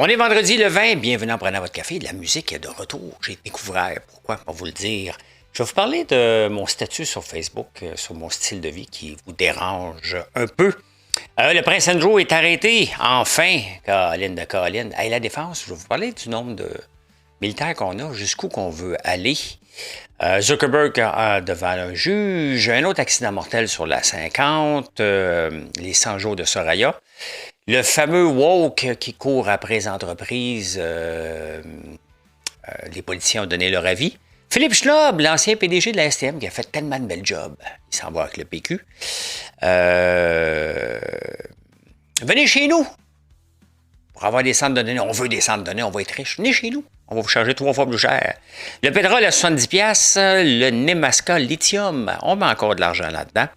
On est vendredi le 20, bienvenue en prenant votre café. La musique est de retour. J'ai découvert, pourquoi pas vous le dire. Je vais vous parler de mon statut sur Facebook, sur mon style de vie qui vous dérange un peu. Le prince Andrew est arrêté, enfin, Caroline de Caroline. Hey, la défense, je vais vous parler du nombre de militaires qu'on a, jusqu'où qu'on veut aller. Zuckerberg devant un juge, un autre accident mortel sur la 50, les 100 jours de Soraya. Le fameux woke qui court après les entreprises, les politiciens ont donné leur avis. Philippe Schnob, l'ancien PDG de la STM, qui a fait tellement de bel job, il s'en va avec le PQ. Venez chez nous pour avoir des centres de données. On veut des centres de données, on va être riche. Venez chez nous, on va vous charger 3 fois plus cher. Le pétrole à 70$, le Nemaska lithium, on met encore de l'argent là-dedans.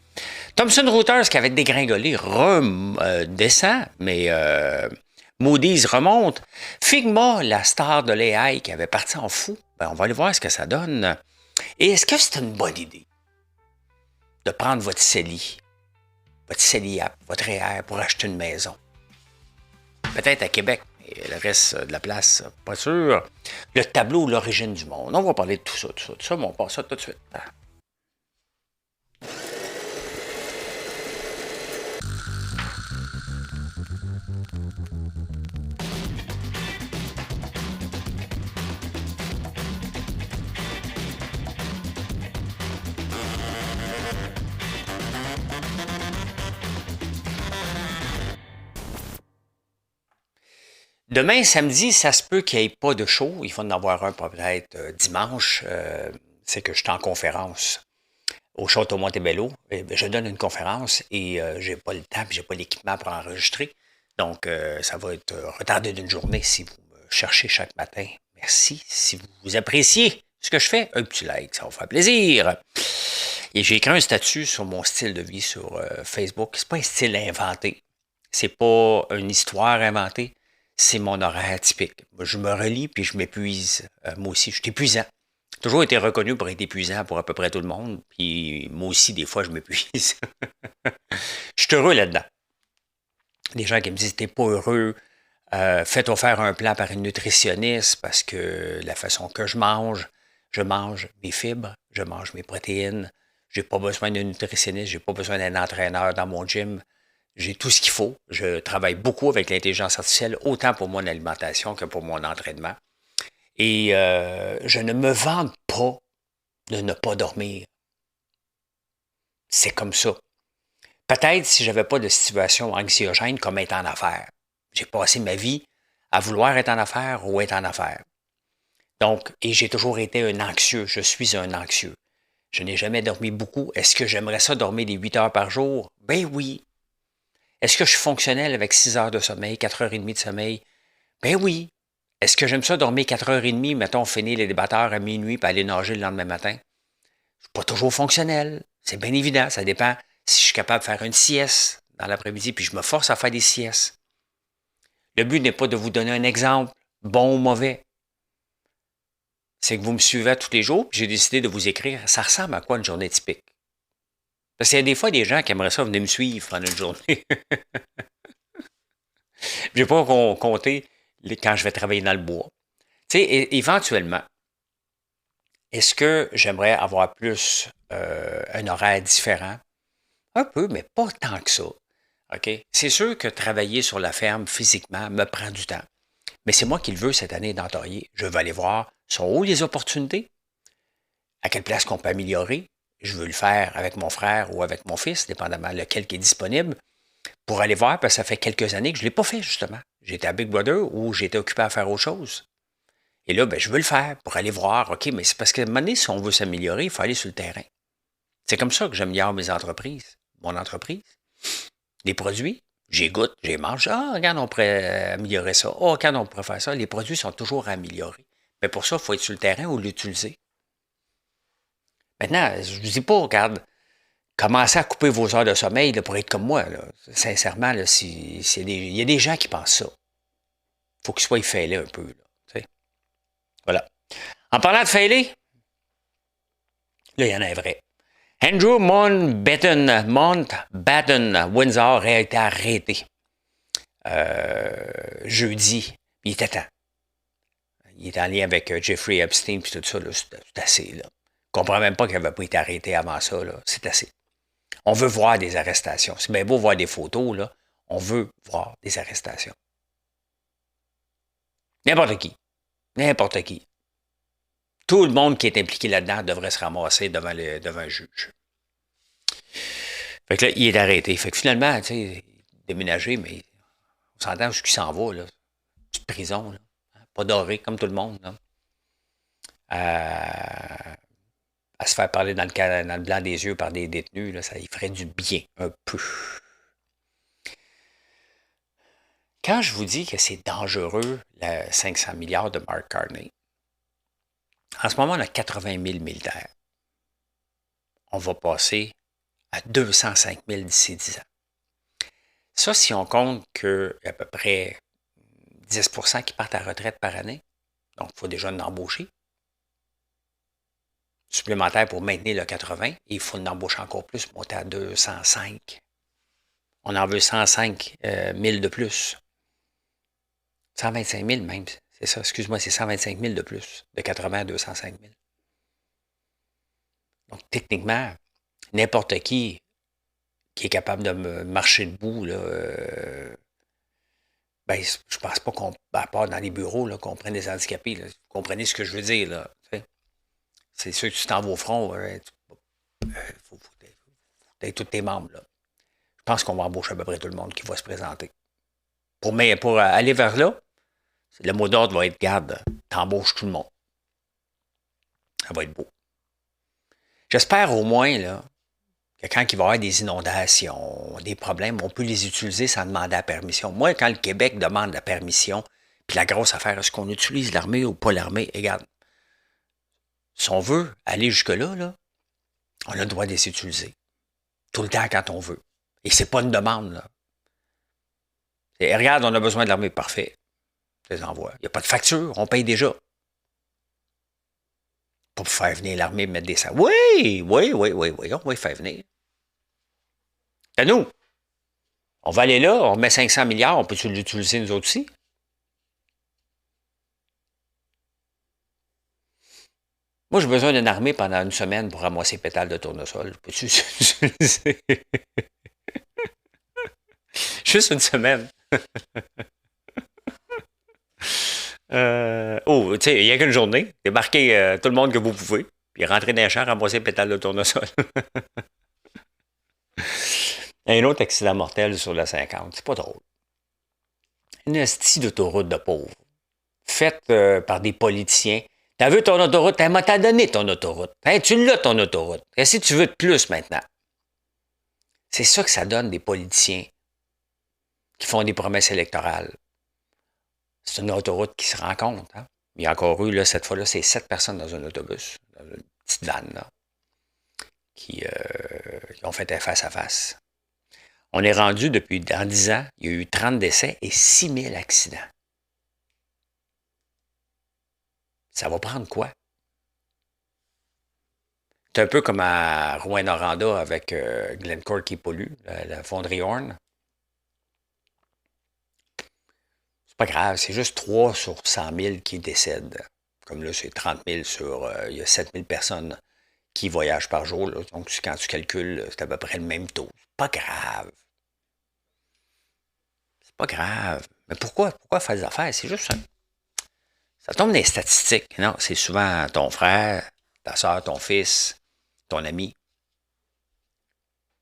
Thomson Reuters qui avait dégringolé redescend, mais Moody's remonte. Figma, la star de l'AI qui avait parti en fou, ben, on va aller voir ce que ça donne. Et est-ce que c'est une bonne idée de prendre votre CELI, app, votre REER pour acheter une maison? Peut-être à Québec, et le reste de la place, pas sûr. Le tableau L'origine du monde. On va parler de tout ça, mais on passe ça tout de suite. Demain, samedi, ça se peut qu'il n'y ait pas de show. Il va en avoir un peut-être dimanche. C'est que je suis en conférence au Château Montebello. Je donne une conférence et j'ai pas le temps et j'ai pas l'équipement pour enregistrer. Donc, ça va être retardé d'une journée si vous me cherchez chaque matin. Merci. Si vous appréciez ce que je fais, un petit like, ça va faire plaisir. Et j'ai écrit un statut sur mon style de vie sur Facebook. C'est pas un style inventé. C'est pas une histoire inventée. C'est mon horaire typique. Je me relis puis je m'épuise. Moi aussi, je suis épuisant. J'ai toujours été reconnu pour être épuisant pour à peu près tout le monde. Puis moi aussi, des fois, je m'épuise. Je suis heureux là-dedans. Les gens qui me disent, t'es pas heureux, fais-toi faire un plan par une nutritionniste parce que la façon que je mange mes fibres, je mange mes protéines. J'ai pas besoin d'un nutritionniste, j'ai pas besoin d'un entraîneur dans mon gym. J'ai tout ce qu'il faut. Je travaille beaucoup avec l'intelligence artificielle, autant pour mon alimentation que pour mon entraînement. Et je ne me vante pas de ne pas dormir. C'est comme ça. Peut-être si je n'avais pas de situation anxiogène comme être en affaires. J'ai passé ma vie à vouloir être en affaires ou être en affaires. Donc, et j'ai toujours été un anxieux. Je suis un anxieux. Je n'ai jamais dormi beaucoup. Est-ce que j'aimerais ça dormir des 8 heures par jour? Ben oui. Est-ce que je suis fonctionnel avec 6 heures de sommeil, 4h30 de sommeil? Ben oui. Est-ce que j'aime ça dormir 4h30, mettons, finir les débatteurs à minuit puis aller nager le lendemain matin? Je suis pas toujours fonctionnel. C'est bien évident. Ça dépend si je suis capable de faire une sieste dans l'après-midi puis je me force à faire des siestes. Le but n'est pas de vous donner un exemple, bon ou mauvais. C'est que vous me suivez tous les jours puis j'ai décidé de vous écrire. Ça ressemble à quoi une journée typique? Parce qu'il y a des fois des gens qui aimeraient ça venir me suivre pendant une journée. Je n'ai pas compté quand je vais travailler dans le bois. Tu sais, éventuellement, est-ce que j'aimerais avoir plus un horaire différent? Un peu, mais pas tant que ça. OK? C'est sûr que travailler sur la ferme physiquement me prend du temps. Mais c'est moi qui le veux cette année d'Entorier. Je veux aller voir, sont où les opportunités? À quelle place qu'on peut améliorer? Je veux le faire avec mon frère ou avec mon fils, dépendamment lequel qui est disponible, pour aller voir, parce que ça fait quelques années que je ne l'ai pas fait, justement. J'étais à Big Brother ou j'étais occupé à faire autre chose. Et là, ben, je veux le faire pour aller voir. OK, mais c'est parce qu'à un moment donné, si on veut s'améliorer, il faut aller sur le terrain. C'est comme ça que j'améliore mes entreprises. Mon entreprise. Les produits, j'y goûte, j'y mange. Ah, regarde, on pourrait améliorer ça. Oh, regarde, on pourrait faire ça. Les produits sont toujours améliorés. Mais pour ça, il faut être sur le terrain ou l'utiliser. Maintenant, je ne dis pas, regarde, commencez à couper vos heures de sommeil là, pour être comme moi. Là. Sincèrement, là, il y a des gens qui pensent ça. Il faut qu'ils soient failés un peu. Là, voilà. En parlant de failés, là, il y en a un vrai. Andrew Mountbatten, Windsor, a été arrêté jeudi Il était temps. Il est en lien avec Jeffrey Epstein et tout ça, là, c'est assez. Là. Je ne comprends même pas qu'il n'avait pas été arrêté avant ça. Là. C'est assez. On veut voir des arrestations. C'est bien beau voir des photos, là. On veut voir des arrestations. N'importe qui. N'importe qui. Tout le monde qui est impliqué là-dedans devrait se ramasser devant un juge. Fait que là, il est arrêté. Fait que finalement, tu sais, déménager, mais on s'entend où il s'en va, là. Petite prison, là. Pas doré, comme tout le monde, là. À se faire parler dans le blanc des yeux par des détenus, là, ça y ferait du bien, un peu. Quand je vous dis que c'est dangereux, le 500 milliards de Mark Carney, en ce moment, on a 80 000 militaires. On va passer à 205 000 d'ici 10 ans. Ça, si on compte qu'il y a à peu près 10 qui partent à la retraite par année, donc il faut déjà en embaucher, supplémentaire pour maintenir le 80, et il faut en embaucher encore plus, monter à 205. On en veut 105 000 de plus. 125 000 même, c'est ça, excuse-moi, c'est 125 000 de plus, de 80 à 205 000. Donc, techniquement, n'importe qui est capable de marcher debout, là, ben, je pense pas qu'on, à part dans les bureaux, là, qu'on prenne des handicapés. Là. Vous comprenez ce que je veux dire, là? C'est sûr que tu t'en vas au front, faut aies tous tes membres, là. Je pense qu'on va embaucher à peu près tout le monde qui va se présenter. Pour aller vers là, le mot d'ordre va être, garde, t'embauches tout le monde. Ça va être beau. J'espère au moins, là, que quand il va y avoir des inondations, des problèmes, on peut les utiliser sans demander la permission. Moi, quand le Québec demande la permission, puis la grosse affaire, est-ce qu'on utilise l'armée ou pas l'armée? Regarde, si on veut aller jusque-là, là, on a le droit de les utiliser. Tout le temps quand on veut. Et c'est pas une demande, là. Et regarde, on a besoin de l'armée, parfait. Je les envoie. Il n'y a pas de facture, on paye déjà. Pas pour faire venir l'armée mettre des sacs. Oui, on va y faire venir. C'est à nous. On va aller là, on met 500 milliards, on peut-tu l'utiliser nous autres aussi? Moi, j'ai besoin d'une armée pendant une semaine pour ramasser pétales de tournesol. Peux-tu l'utiliser? Juste une semaine. Tu sais, il n'y a qu'une journée. Débarquez tout le monde que vous pouvez, puis rentrez dans les champs, ramasser pétales de tournesol. Un autre accident mortel sur la 50. C'est pas drôle. Une hostie d'autoroute de pauvres. Faite par des politiciens. T'as vu ton autoroute? Elle m'a donné ton autoroute. Hein, tu l'as ton autoroute. Qu'est-ce que tu veux de plus maintenant? C'est ça que ça donne des politiciens qui font des promesses électorales. C'est une autoroute qui se rencontre. Hein? Il y a encore eu, là, cette fois-là, c'est 7 personnes dans un autobus, dans une petite vanne, là, qui ont fait un face-à-face. On est rendu depuis, en 10 ans, il y a eu 30 décès et 6 000 accidents. Ça va prendre quoi? C'est un peu comme à Rouyn-Noranda avec Glencore qui pollue, la fonderie Horn. C'est pas grave, c'est juste 3 sur 100 000 qui décèdent. Comme là, c'est 30 000 sur... il y a 7 000 personnes qui voyagent par jour. Là. Donc, quand tu calcules, c'est à peu près le même taux. C'est pas grave. C'est pas grave. Mais pourquoi faire des affaires? C'est juste ça. Ça tombe dans les statistiques. Non, c'est souvent ton frère, ta soeur, ton fils, ton ami.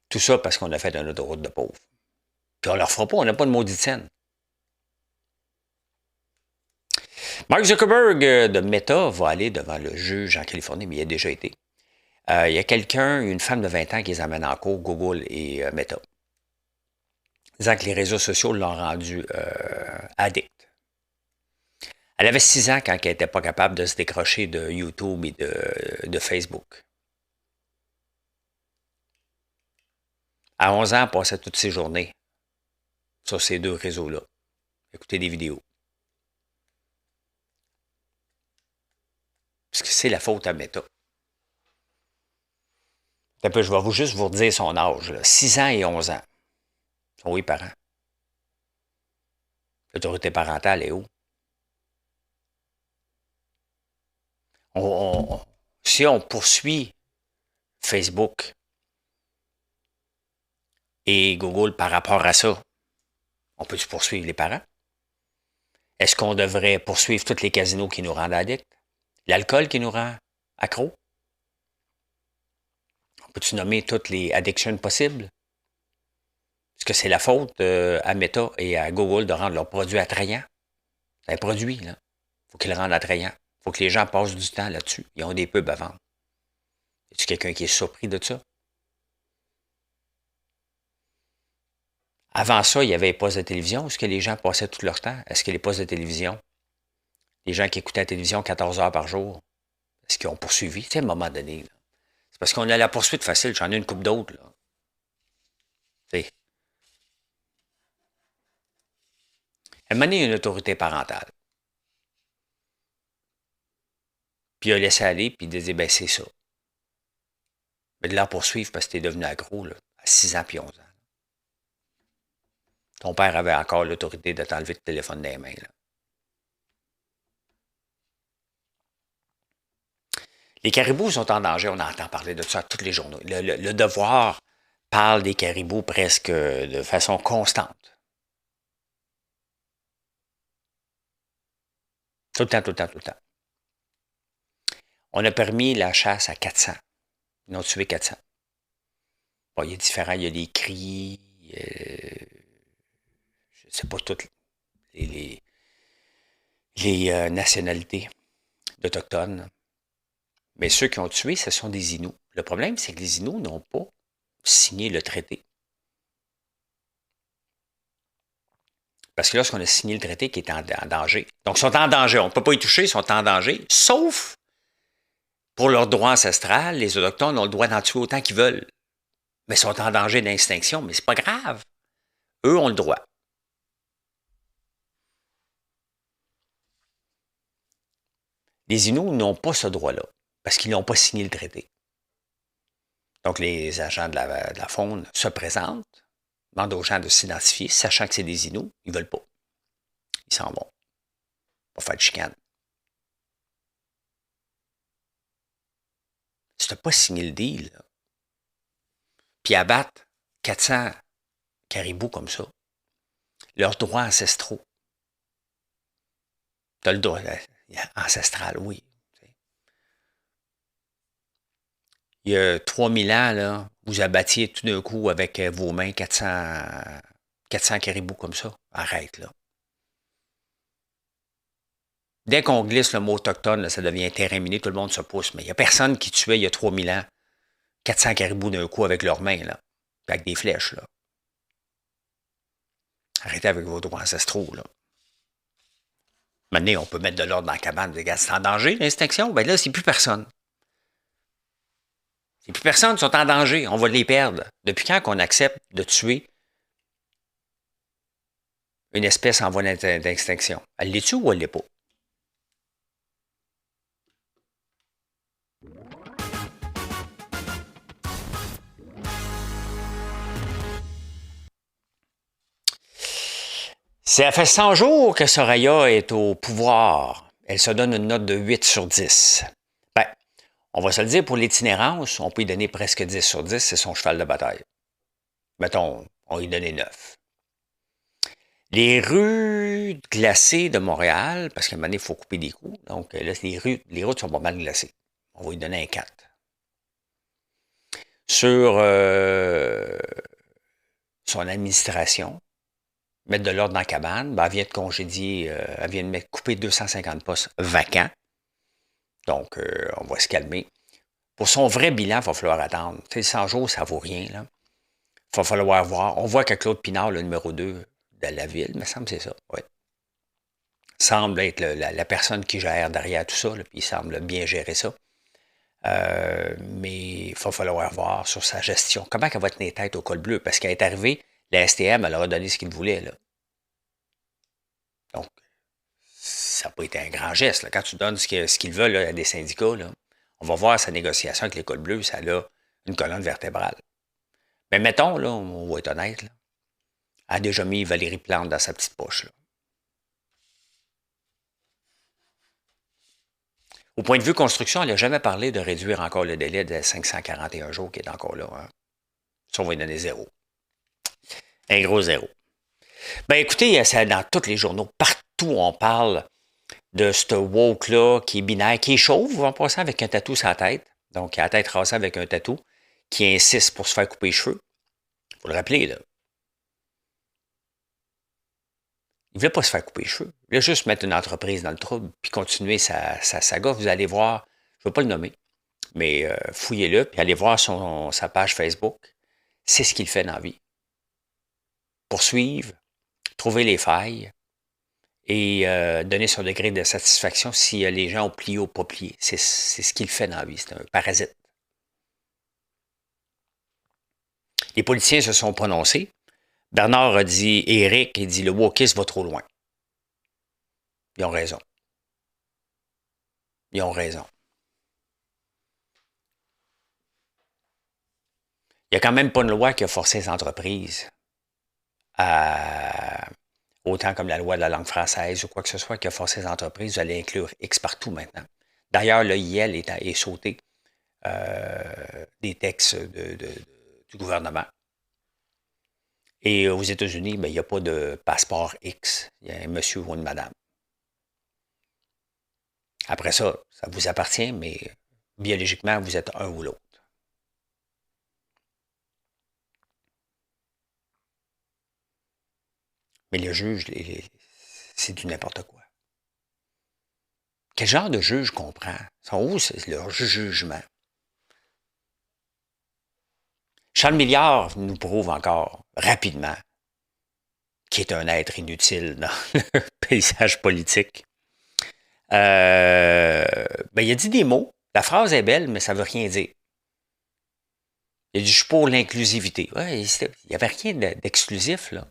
Tout ça parce qu'on a fait une autoroute de pauvres. Puis on leur fera pas, on n'a pas de maudite scène. Mark Zuckerberg de Meta va aller devant le juge en Californie, mais il a déjà été. Il y a une femme de 20 ans qui les amène en cours, Google et Meta, disant que les réseaux sociaux l'ont rendu addict. Elle avait 6 ans quand elle n'était pas capable de se décrocher de YouTube et de Facebook. À 11 ans, elle passait toutes ses journées sur ces deux réseaux-là. Écouter des vidéos. Parce que c'est la faute à Meta. Je vais juste vous redire son âge. Là. 6 ans et 11 ans. Oui, parents. L'autorité parentale est où? Si on poursuit Facebook et Google par rapport à ça, on peut-tu poursuivre les parents? Est-ce qu'on devrait poursuivre tous les casinos qui nous rendent addicts? L'alcool qui nous rend accro? On peut-tu nommer toutes les addictions possibles? Est-ce que c'est la faute à Meta et à Google de rendre leurs produits attrayants? C'est un produit, là. Il faut qu'ils le rendent attrayant. Il faut que les gens passent du temps là-dessus. Ils ont des pubs à vendre. Est-ce quelqu'un qui est surpris de ça? Avant ça, il y avait les postes de télévision. Est-ce que les gens passaient tout leur temps? Est-ce que les postes de télévision, les gens qui écoutaient la télévision 14 heures par jour, est-ce qu'ils ont poursuivi? C'est à un moment donné. C'est parce qu'on a la poursuite facile. J'en ai une couple d'autres. Là. T'sais. À un moment donné, il y a une autorité parentale. Puis il a laissé aller, puis il a dit, ben c'est ça. Mais de la poursuivre parce que t'es devenu accro là, à 6 ans puis 11 ans. Ton père avait encore l'autorité de t'enlever le téléphone des mains. Là. Les caribous sont en danger. On entend parler de ça à tous les journaux. Le Devoir parle des caribous presque de façon constante. Tout le temps, tout le temps, tout le temps. On a permis la chasse à 400. Ils ont tué 400. Bon, il y a différents. Il y a des cris. Je ne sais pas toutes les nationalités d'Autochtones. Mais ceux qui ont tué, ce sont des Inuits. Le problème, c'est que les Inuits n'ont pas signé le traité. Parce que lorsqu'on a signé le traité qui est en danger, donc ils sont en danger, on ne peut pas y toucher, ils sont en danger, sauf pour leur droit ancestral, les Autochtones ont le droit d'en tuer autant qu'ils veulent. Mais ils sont en danger d'extinction, mais c'est pas grave. Eux ont le droit. Les Inuits n'ont pas ce droit-là, parce qu'ils n'ont pas signé le traité. Donc, les agents de la faune se présentent, demandent aux gens de s'identifier, sachant que c'est des Inuits, ils ne veulent pas. Ils s'en vont. Pour faire de chicane. Si tu n'as pas signé le deal, là, puis abattre 400 caribous comme ça, leurs droits ancestraux, tu as le droit ancestral, oui. Il y a 3000 ans, là, vous abattiez tout d'un coup avec vos mains 400 caribous comme ça. Arrête, là. Dès qu'on glisse le mot autochtone, là, ça devient terrain miné, tout le monde se pousse. Mais il n'y a personne qui tuait il y a 3000 ans 400 caribous d'un coup avec leurs mains, là, avec des flèches. Là. Arrêtez avec vos droits ancestraux. Là. Maintenant, on peut mettre de l'ordre dans la cabane. C'est en danger, l'extinction? Ben là, c'est plus personne. C'est plus personne, ils sont en danger. On va les perdre. Depuis quand qu'on accepte de tuer une espèce en voie d'extinction? Elle l'est-tu ou elle l'est pas? Ça fait 100 jours que Soraya est au pouvoir. Elle se donne une note de 8 sur 10. Ben, on va se le dire, pour l'itinérance, on peut lui donner presque 10 sur 10, c'est son cheval de bataille. Mettons, on lui donne 9. Les rues glacées de Montréal, parce qu'à un moment donné, il faut couper des coups, donc là, les routes sont pas mal glacées. On va lui donner un 4. Sur son administration, mettre de l'ordre dans la cabane, ben, elle vient de congédier, elle vient de couper 250 postes vacants. Donc, on va se calmer. Pour son vrai bilan, il va falloir attendre. Tu sais, 100 jours, ça ne vaut rien. Là. Il va falloir voir. On voit que Claude Pinard, le numéro 2 de la ville, il me semble que c'est ça. Oui. Semble être la personne qui gère derrière tout ça, là, puis il semble bien gérer ça. Mais il va falloir voir sur sa gestion. Comment elle va tenir tête au col bleu? Parce qu'elle est arrivée, la STM, elle leur a donné ce qu'il voulait. Là. Donc, ça n'a pas été un grand geste. Là. Quand tu donnes ce qu'ils veulent là, à des syndicats, là, on va voir sa négociation avec l'école bleue, ça a une colonne vertébrale. Mais mettons, là, on va être honnête, là, elle a déjà mis Valérie Plante dans sa petite poche. Là. Au point de vue construction, elle n'a jamais parlé de réduire encore le délai de 541 jours qui est encore là. Hein. Ça, on va lui donner zéro. Un gros zéro. Ben écoutez, c'est dans tous les journaux, partout on parle de ce woke-là qui est binaire, qui est chauve en passant avec un tatou sur la tête. Donc, il a la tête rasée avec un tatou, qui insiste pour se faire couper les cheveux. Il faut le rappeler, là. Il ne voulait pas se faire couper les cheveux. Il voulait juste mettre une entreprise dans le trouble puis continuer sa saga. Vous allez voir, je ne vais pas le nommer, mais fouillez-le puis allez voir sa page Facebook. C'est ce qu'il fait dans la vie. Poursuivre, trouver les failles et donner son degré de satisfaction si les gens ont plié ou pas plié. C'est ce qu'il fait dans la vie. C'est un parasite. Les politiciens se sont prononcés. Bernard a dit, Éric, il dit, le wokisme va trop loin. Ils ont raison. Ils ont raison. Il n'y a quand même pas une loi qui a forcé les entreprises à, autant comme la loi de la langue française ou quoi que ce soit, qui a forcé les entreprises à l'inclure X partout maintenant. D'ailleurs, le IEL est sauté des textes du gouvernement. Et aux États-Unis, ben, il n'y a pas de passeport X. Il y a un monsieur ou une madame. Après ça, ça vous appartient, mais biologiquement, vous êtes un ou l'autre. Mais le juge, c'est du n'importe quoi. Quel genre de juge comprend? Sont où leur jugement? Charles Milliard nous prouve encore rapidement qu'il est un être inutile dans le paysage politique. Ben, il a dit des mots. La phrase est belle, mais ça ne veut rien dire. Il a dit, je suis pour l'inclusivité. Ouais, il n'y avait rien d'exclusif, là.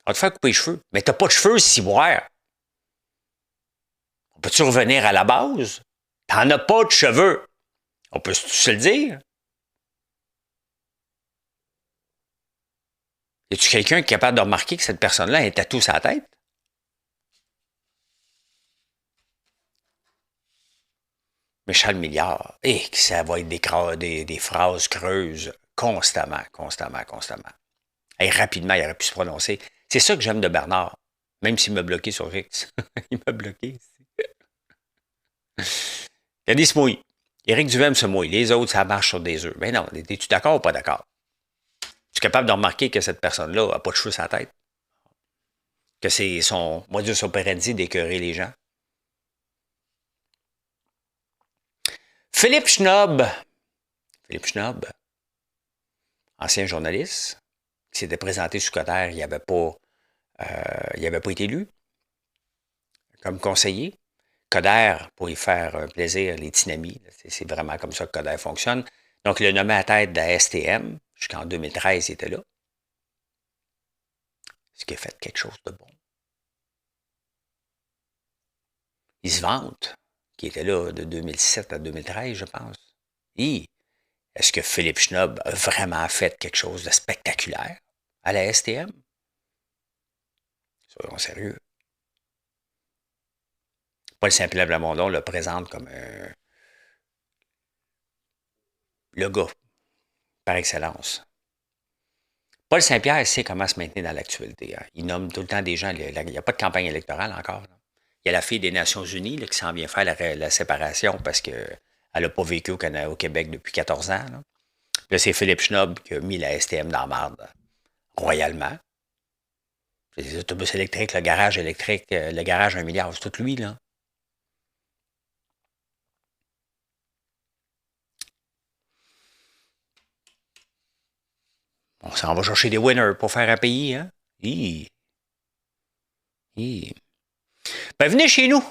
On va te faire couper les cheveux. Mais t'as pas de cheveux, ciboire. On peut-tu revenir à la base? T'en as pas de cheveux. On peut se le dire. Y a-tu quelqu'un qui est capable de remarquer que cette personne-là a un tatou sur la tête? Mais Charles Milliard, que ça va être des phrases creuses constamment. Et rapidement, il aurait pu se prononcer. C'est ça que j'aime de Bernard, même s'il m'a bloqué sur X. Il m'a bloqué. Il a dit se mouille. Éric Duhem se mouille. Les autres, ça marche sur des œufs. Mais non, es-tu d'accord ou pas d'accord? Tu es capable de remarquer que cette personne-là n'a pas de cheveux sur la tête? Que c'est son modus operandi d'écœurer les gens? Philippe Schnob, ancien journaliste, qui s'était présenté sous Coderre, il n'avait pas été élu comme conseiller. Coderre, pour y faire plaisir, les dynamis, c'est vraiment comme ça que Coderre fonctionne. Donc, il l'a nommé à tête de la STM, jusqu'en 2013, il était là. Ce qui a fait quelque chose de bon. Il se vante, qui était là de 2007 à 2013, je pense. Est-ce que Philippe Schnob a vraiment fait quelque chose de spectaculaire à la STM? Soyons sérieux. Paul Saint-Pierre Plamondon le présente comme le gars, par excellence. Paul Saint-Pierre sait comment se maintenir dans l'actualité. Hein. Il nomme tout le temps des gens. Il n'y a pas de campagne électorale encore. Là. Il y a la fille des Nations Unies là, qui s'en vient faire la séparation parce qu'elle n'a pas vécu au Québec depuis 14 ans. Là, c'est Philippe Schnob qui a mis la STM dans la marde royalement. Les autobus électriques, le garage électrique, le garage 1 milliard, c'est tout lui, là. On s'en va chercher des winners pour faire un pays, hein? Ben, venez chez nous.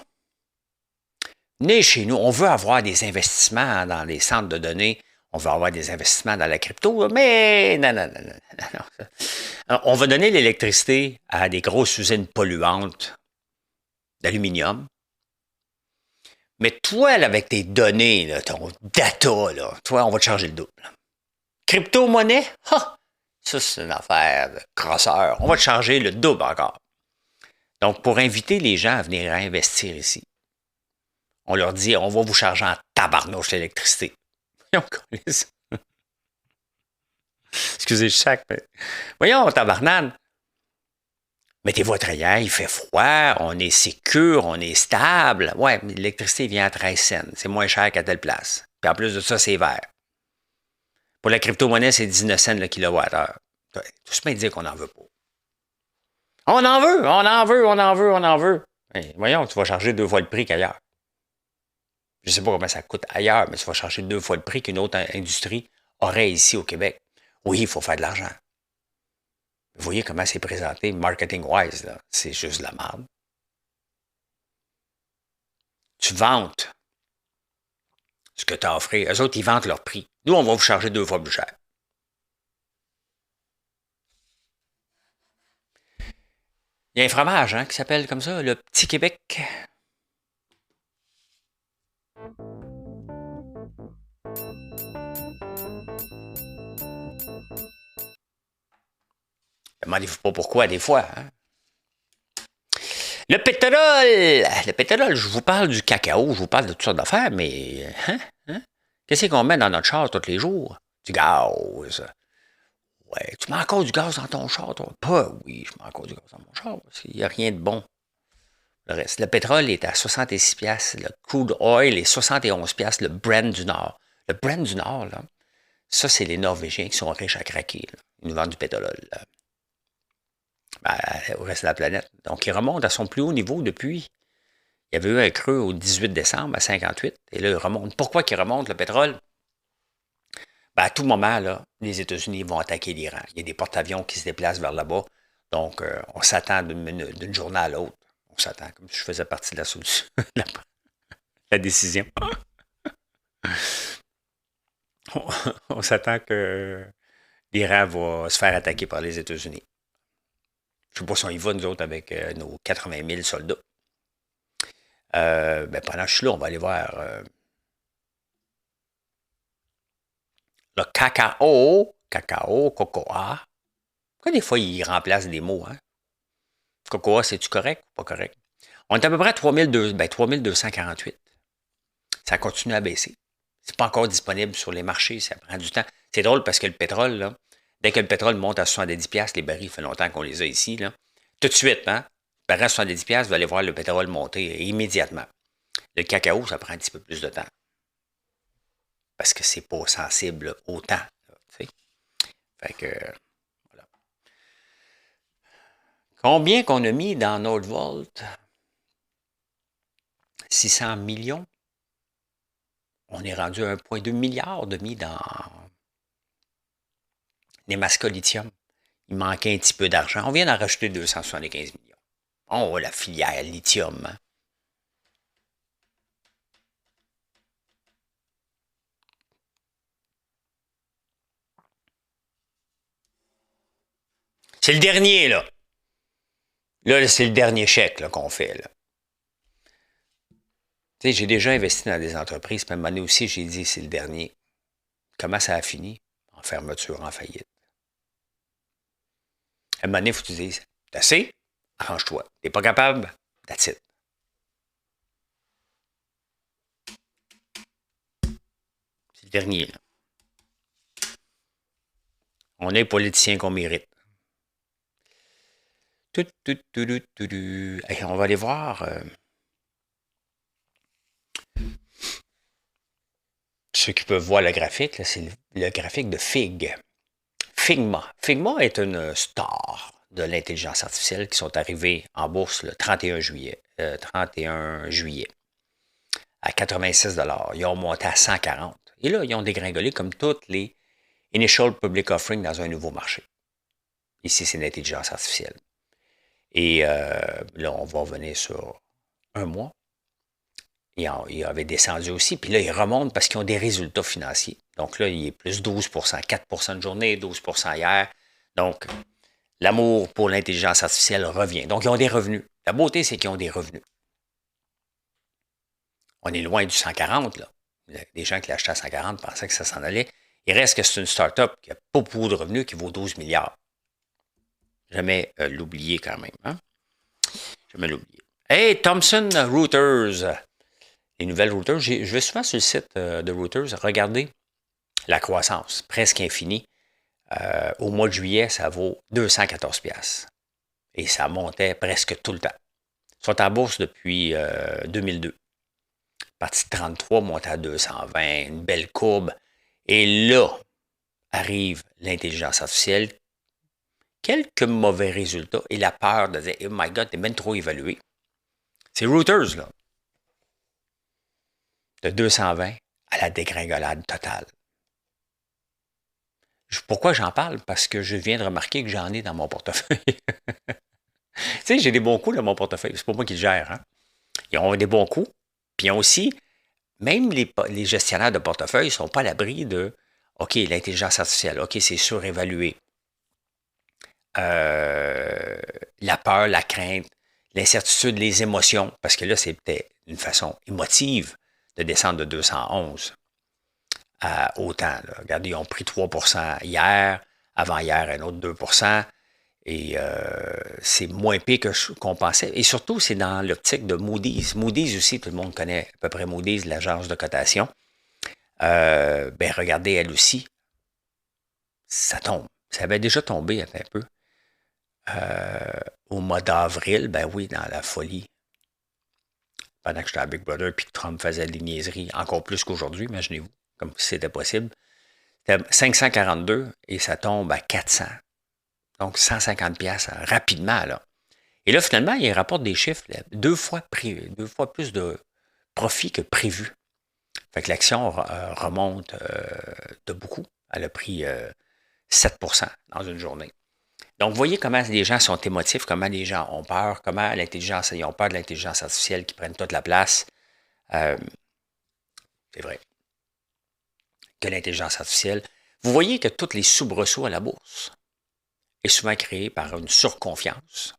Venez chez nous. On veut avoir des investissements dans les centres de données. On veut avoir des investissements dans la crypto, mais non. On va donner l'électricité à des grosses usines polluantes d'aluminium. Mais toi, là, avec tes données, là, ton data, là, toi, on va te charger le double. Crypto-monnaie? Ça, c'est une affaire de crosseur. On va te charger le double encore. Donc, pour inviter les gens à venir investir ici, On leur dit, on va vous charger en tabarnouche l'électricité. Excusez le sac, mais... Voyons, tabarnane. Mettez votre ailleurs, il fait froid, on est sécure, on est stable. Ouais, mais l'électricité vient à 13 cents. C'est moins cher qu'à telle place. Puis en plus de ça, c'est vert. Pour la crypto-monnaie, c'est 19 cents le kilowattheure. Tout ce dire qu'on n'en veut pas. On en veut, on en veut, on en veut, on en veut. Hey, voyons, tu vas charger 2 fois le prix qu'ailleurs. Je ne sais pas combien ça coûte ailleurs, mais tu vas charger 2 fois le prix qu'une autre industrie aurait ici au Québec. Oui, il faut faire de l'argent. Vous voyez comment c'est présenté, marketing-wise, là. C'est juste de la merde. Tu vantes ce que tu as offert. Eux autres, ils vantent leur prix. Nous, on va vous charger 2 fois plus cher. Il y a un fromage qui s'appelle comme ça, le Petit Québec. Demandez-vous pas pourquoi, des fois. Le pétrole, je vous parle du cacao, je vous parle de toutes sortes d'affaires, mais qu'est-ce qu'on met dans notre char tous les jours? Du gaz. Ouais, tu mets encore du gaz dans ton char, toi? Pas, oui, je mets encore du gaz dans mon char. Il n'y a rien de bon. Le reste. Le pétrole est à 66$, le crude oil est 71$, le Brent du Nord. Le Brent du Nord, là, ça, c'est les Norvégiens qui sont riches à craquer. Là. Ils nous vendent du pétrole. Au reste de la planète. Donc, il remonte à son plus haut niveau depuis. Il y avait eu un creux au 18 décembre à 58. Et là, il remonte. Pourquoi qu'il remonte, le pétrole? À tout moment, là, les États-Unis vont attaquer l'Iran. Il y a des porte-avions qui se déplacent vers là-bas. Donc, on s'attend d'une journée à l'autre. On s'attend, comme si je faisais partie de la solution. La décision. On s'attend que l'Iran va se faire attaquer par les États-Unis. Je ne sais pas si on y va, nous autres, avec nos 80 000 soldats. Pendant que je suis là, on va aller voir le cocoa. Pourquoi des fois, ils remplacent des mots, Cocoa, c'est-tu correct ou pas correct? On est à peu près à 3248. Ça continue à baisser. C'est pas encore disponible sur les marchés, ça prend du temps. C'est drôle parce que le pétrole, là, dès que le pétrole monte à 70$, les barils, ça fait longtemps qu'on les a ici, là. Tout de suite, par à 70$, vous allez voir le pétrole monter immédiatement. Le cacao, ça prend un petit peu plus de temps. Parce que c'est pas sensible au temps. Là, fait que, voilà. Combien qu'on a mis dans Nordvolt? 600 millions. On est rendu à 1,2 milliard de mis dans Nemaska Lithium. Il manquait un petit peu d'argent. On vient d'en rajouter 275 millions. Oh, la filière lithium. C'est le dernier, là. Là, c'est le dernier chèque qu'on fait, là. Tu sais, j'ai déjà investi dans des entreprises, puis à un moment donné aussi, j'ai dit, c'est le dernier. Comment ça a fini? En fermeture, en faillite. À un moment donné, il faut que tu dises, t'as assez? Arrange-toi. T'es pas capable? That's it. C'est le dernier, là. On est les politiciens qu'on mérite. Hey, on va aller voir ceux qui peuvent voir le graphique. C'est le graphique de Fig. Figma. Figma est une star de l'intelligence artificielle qui sont arrivés en bourse le 31 juillet. 31 juillet à 86$. Ils ont monté à 140$. Et là, ils ont dégringolé comme toutes les initial public offering dans un nouveau marché. Ici, c'est l'intelligence artificielle. Et là, on va revenir sur un mois. Il avait descendu aussi. Puis là, il remonte parce qu'ils ont des résultats financiers. Donc là, il est plus 12%, 4% de journée, 12% hier. Donc, l'amour pour l'intelligence artificielle revient. Donc, ils ont des revenus. La beauté, c'est qu'ils ont des revenus. On est loin du 140, là. Les gens qui l'achetaient à 140 pensaient que ça s'en allait. Il reste que c'est une start-up qui n'a pas beaucoup de revenus, qui vaut 12 milliards. Jamais l'oublier quand même. Jamais l'oublier. Hey, Thomson Reuters. les nouvelles Reuters. Je vais souvent sur le site de Reuters regarder la croissance, presque infinie. Au mois de juillet, ça vaut 214$. Et ça montait presque tout le temps. Ils sont en bourse depuis 2002. Partie de 33, monté à 220, une belle courbe. Et là, arrive l'intelligence artificielle, quelques mauvais résultats et la peur de dire « Oh my God, t'es même trop évalué ». C'est Reuters, là. De 220 à la dégringolade totale. Pourquoi j'en parle? Parce que je viens de remarquer que j'en ai dans mon portefeuille. Tu sais, j'ai des bons coups dans mon portefeuille. C'est pas moi qui le gère. Hein? Ils ont des bons coups. Puis ils ont aussi, même les gestionnaires de portefeuille ne sont pas à l'abri de OK, l'intelligence artificielle, OK, c'est surévalué. La peur, la crainte, l'incertitude, les émotions, parce que là, c'était une façon émotive de descendre de 211 à autant. Là. Regardez, ils ont pris 3% hier, avant-hier, un autre 2%, et c'est moins pire qu'on pensait. Et surtout, c'est dans l'optique de Moody's. Moody's aussi, tout le monde connaît à peu près Moody's, l'agence de cotation. Ben regardez, elle aussi, ça tombe. Ça avait déjà tombé un peu. Au mois d'avril, ben oui, dans la folie. Pendant que j'étais à Big Brother, puis que Trump faisait des niaiseries, encore plus qu'aujourd'hui, imaginez-vous, comme si c'était possible. C'était 542 et ça tombe à 400. Donc 150$ rapidement, là. Et là, finalement, il rapporte des chiffres, là, deux fois plus de profit que prévu. Fait que l'action remonte de beaucoup. Elle a pris 7% dans une journée. Donc, vous voyez comment les gens sont émotifs, comment les gens ont peur, comment ils ont peur de l'intelligence artificielle qui prenne toute la place. C'est vrai que l'intelligence artificielle, vous voyez que tous les soubresauts à la bourse est souvent créé par une surconfiance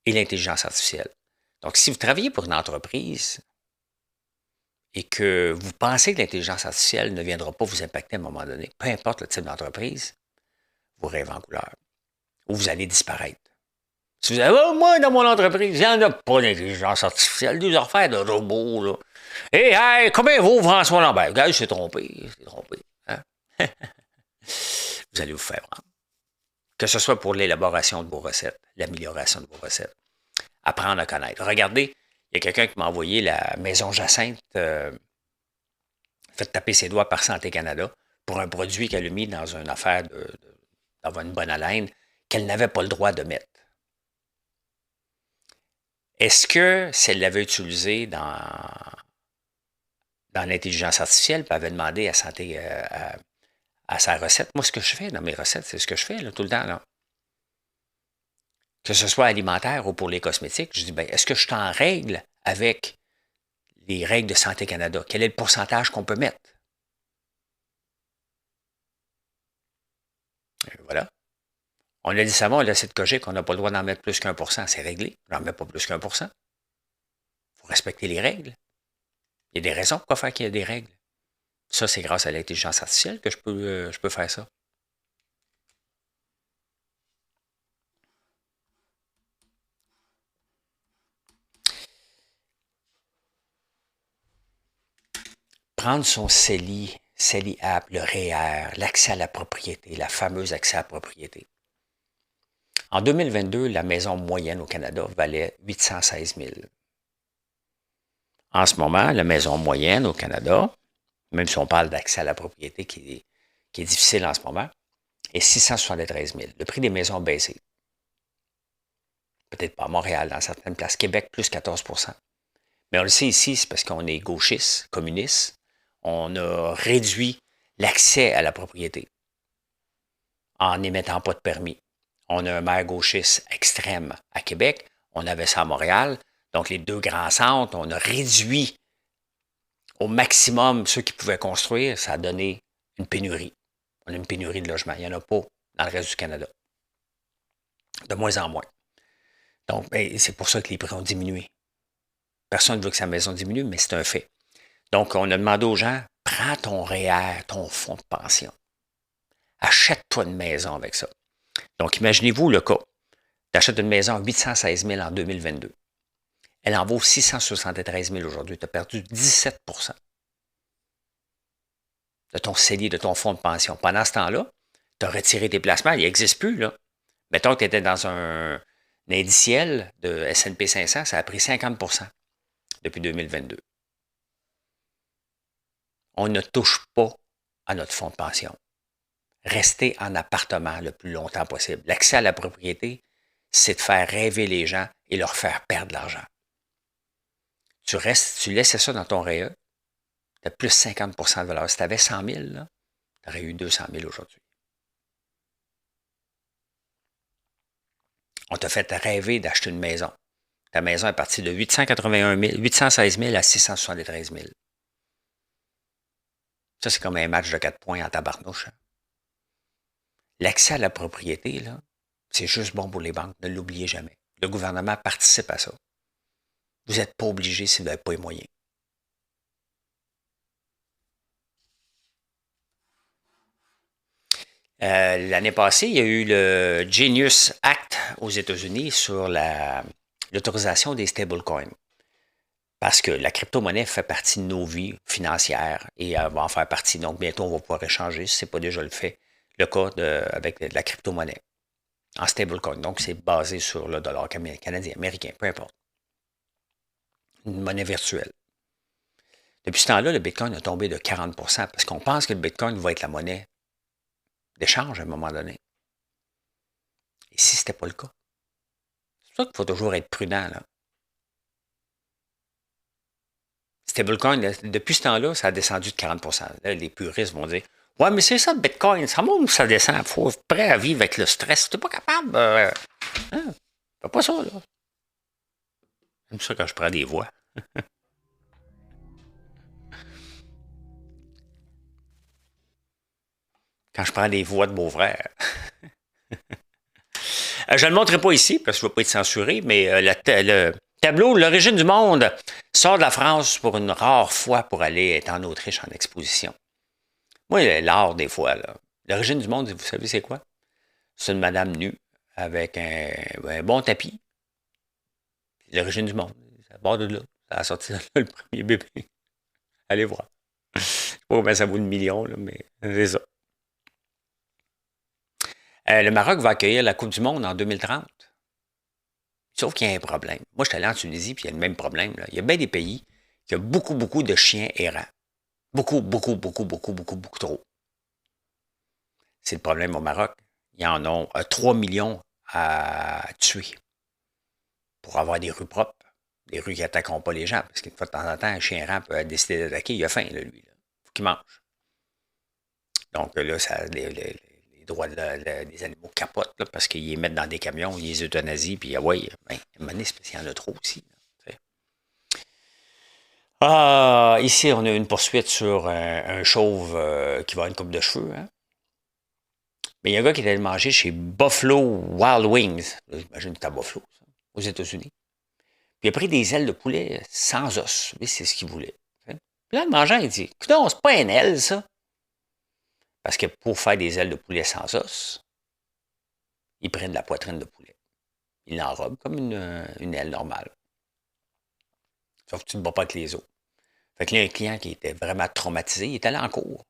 et l'intelligence artificielle. Donc, si vous travaillez pour une entreprise et que vous pensez que l'intelligence artificielle ne viendra pas vous impacter à un moment donné, peu importe le type d'entreprise, vous rêvez en couleur ou vous allez disparaître. Si vous avez, oh, moi, dans mon entreprise, il n'y en a pas d'intelligence artificielle, des affaires de robots, là. Hey, combien vaut François Lambert? Gars, il s'est trompé. Hein? Vous allez vous faire prendre. Que ce soit pour l'élaboration de vos recettes, l'amélioration de vos recettes, apprendre à connaître. Regardez, il y a quelqu'un qui m'a envoyé la maison Jacinthe fait taper ses doigts par Santé Canada pour un produit qu'elle a mis dans une affaire d'avoir une bonne haleine qu'elle n'avait pas le droit de mettre. Est-ce que si elle l'avait utilisé dans l'intelligence artificielle, puis elle avait demandé à Santé à sa recette, moi, ce que je fais dans mes recettes, c'est ce que je fais là, tout le temps. Là. Que ce soit alimentaire ou pour les cosmétiques, je dis, ben, est-ce que je suis en règle avec les règles de Santé Canada? Quel est le pourcentage qu'on peut mettre? Et voilà. On a dit savon, on a l'acide kojique, on n'a pas le droit d'en mettre plus qu'1%. C'est réglé. J'en mets pas plus qu'1%. Il faut respecter les règles. Il y a des raisons pourquoi faire qu'il y a des règles. Ça, c'est grâce à l'intelligence artificielle que je peux faire ça. Prendre son CELI App, le REER, l'accès à la propriété, la fameuse accès à la propriété. En 2022, la maison moyenne au Canada valait 816 000. En ce moment, la maison moyenne au Canada, même si on parle d'accès à la propriété qui est difficile en ce moment, est 673 000. Le prix des maisons a baissé. Peut-être pas à Montréal, dans certaines places. Québec, plus 14%. Mais on le sait ici, c'est parce qu'on est gauchiste, communiste. On a réduit l'accès à la propriété en n'émettant pas de permis. On a un maire gauchiste extrême à Québec. On avait ça à Montréal. Donc, les deux grands centres, on a réduit au maximum ceux qui pouvaient construire. Ça a donné une pénurie. On a une pénurie de logements. Il n'y en a pas dans le reste du Canada. De moins en moins. Donc, c'est pour ça que les prix ont diminué. Personne ne veut que sa maison diminue, mais c'est un fait. Donc, on a demandé aux gens, prends ton REER, ton fonds de pension. Achète-toi une maison avec ça. Donc, imaginez-vous le cas. Tu achètes une maison à 816 000 en 2022. Elle en vaut 673 000 aujourd'hui. Tu as perdu 17 de ton CELI, de ton fonds de pension. Pendant ce temps-là, tu as retiré tes placements. Il n'existe plus, là. Mettons que tu étais dans un indiciel de S&P 500, ça a pris 50 depuis 2022. On ne touche pas à notre fonds de pension. Restez en appartement le plus longtemps possible. L'accès à la propriété, c'est de faire rêver les gens et leur faire perdre de l'argent. Tu laissais ça dans ton REA, tu as plus 50 de valeur. Si tu avais 100 000, tu aurais eu 200 000 aujourd'hui. On t'a fait rêver d'acheter une maison. Ta maison est partie de 816 000 à 673 000. Ça, c'est comme un match de 4 points en tabarnouche. Hein? L'accès à la propriété, là, c'est juste bon pour les banques. Ne l'oubliez jamais. Le gouvernement participe à ça. Vous n'êtes pas obligé si vous n'avez pas les moyens. L'année passée, il y a eu le Genius Act aux États-Unis sur l'autorisation des stablecoins. Parce que la crypto-monnaie fait partie de nos vies financières et elle va en faire partie. Donc, bientôt, on va pouvoir échanger, si ce n'est pas déjà le fait, le cas avec de la crypto-monnaie en stablecoin. Donc, c'est basé sur le dollar canadien, américain, peu importe. Une monnaie virtuelle. Depuis ce temps-là, le Bitcoin a tombé de 40 parce qu'on pense que le Bitcoin va être la monnaie d'échange à un moment donné. Et si ce n'était pas le cas? C'est pour ça qu'il faut toujours être prudent, là. Stablecoin, depuis ce temps-là, ça a descendu de 40 là, les puristes vont dire « Ouais, mais c'est ça, le Bitcoin, ça monte, ça descend. Il faut être prêt à vivre avec le stress. Tu n'es pas capable. Fais pas ça, là. » J'aime ça quand je prends des voix. Quand je prends des voix de beau-frère. Je ne le montrerai pas ici, parce que je ne vais pas être censuré, mais le tableau L'origine du monde sort de la France pour une rare fois pour aller être en Autriche en exposition. Moi, l'art, des fois, là. L'origine du monde, vous savez, c'est quoi? C'est une madame nue avec un bon tapis. L'origine du monde. Ça part de là. Ça a sorti de là le premier bébé. Allez voir. Je ne sais pas combien ça vaut une million, là, mais c'est ça. Le Maroc va accueillir la Coupe du monde en 2030. Sauf qu'il y a un problème. Moi, je suis allé en Tunisie, puis il y a le même problème. Là. Il y a bien des pays qui ont beaucoup, beaucoup de chiens errants. Beaucoup, beaucoup, beaucoup, beaucoup, beaucoup, beaucoup trop. C'est le problème au Maroc. Ils en ont 3 millions à tuer pour avoir des rues propres, des rues qui n'attaqueront pas les gens. Parce qu'une fois de temps en temps, un chien errant peut décider d'attaquer. Il a faim, là, lui. Il faut qu'il mange. Donc là, ça, les droits des animaux capotent là, parce qu'ils les mettent dans des camions, ils les euthanasient, puis ouais, ben, à un moment donné, il y en a trop aussi. Là, ici, on a une poursuite sur un chauve qui va avoir une coupe de cheveux. Hein? Mais il y a un gars qui est allé manger chez Buffalo Wild Wings. J'imagine que c'est à Buffalo, ça, aux États-Unis. Puis il a pris des ailes de poulet sans os. Mais c'est ce qu'il voulait. Puis là, le mangeant, il dit « Non, c'est pas une aile, ça. » Parce que pour faire des ailes de poulet sans os, ils prennent de la poitrine de poulet. Ils l'enrobent comme une aile normale. Sauf que tu ne te bats pas avec les os. Fait que là, un client qui était vraiment traumatisé, il est allé en cours.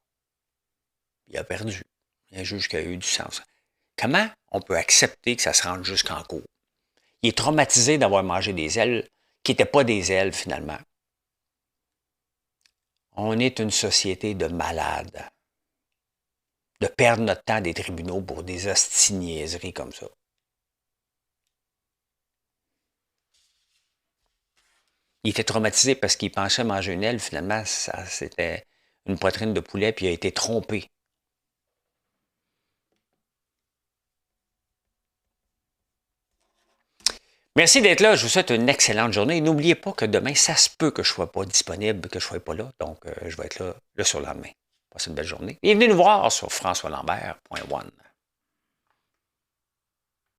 Il a perdu. Il y a un juge qui a eu du sens. Comment on peut accepter que ça se rende jusqu'en cours? Il est traumatisé d'avoir mangé des ailes qui n'étaient pas des ailes, finalement. On est une société de malades. De perdre notre temps des tribunaux pour des hosties-niaiseries comme ça. Il était traumatisé parce qu'il pensait manger une aile. Finalement, c'était une poitrine de poulet, puis il a été trompé. Merci d'être là. Je vous souhaite une excellente journée. Et n'oubliez pas que demain, ça se peut que je ne sois pas disponible, que je ne sois pas là. Donc, je vais être là le surlendemain. Passez une belle journée. Et venez nous voir sur françoislambert.one.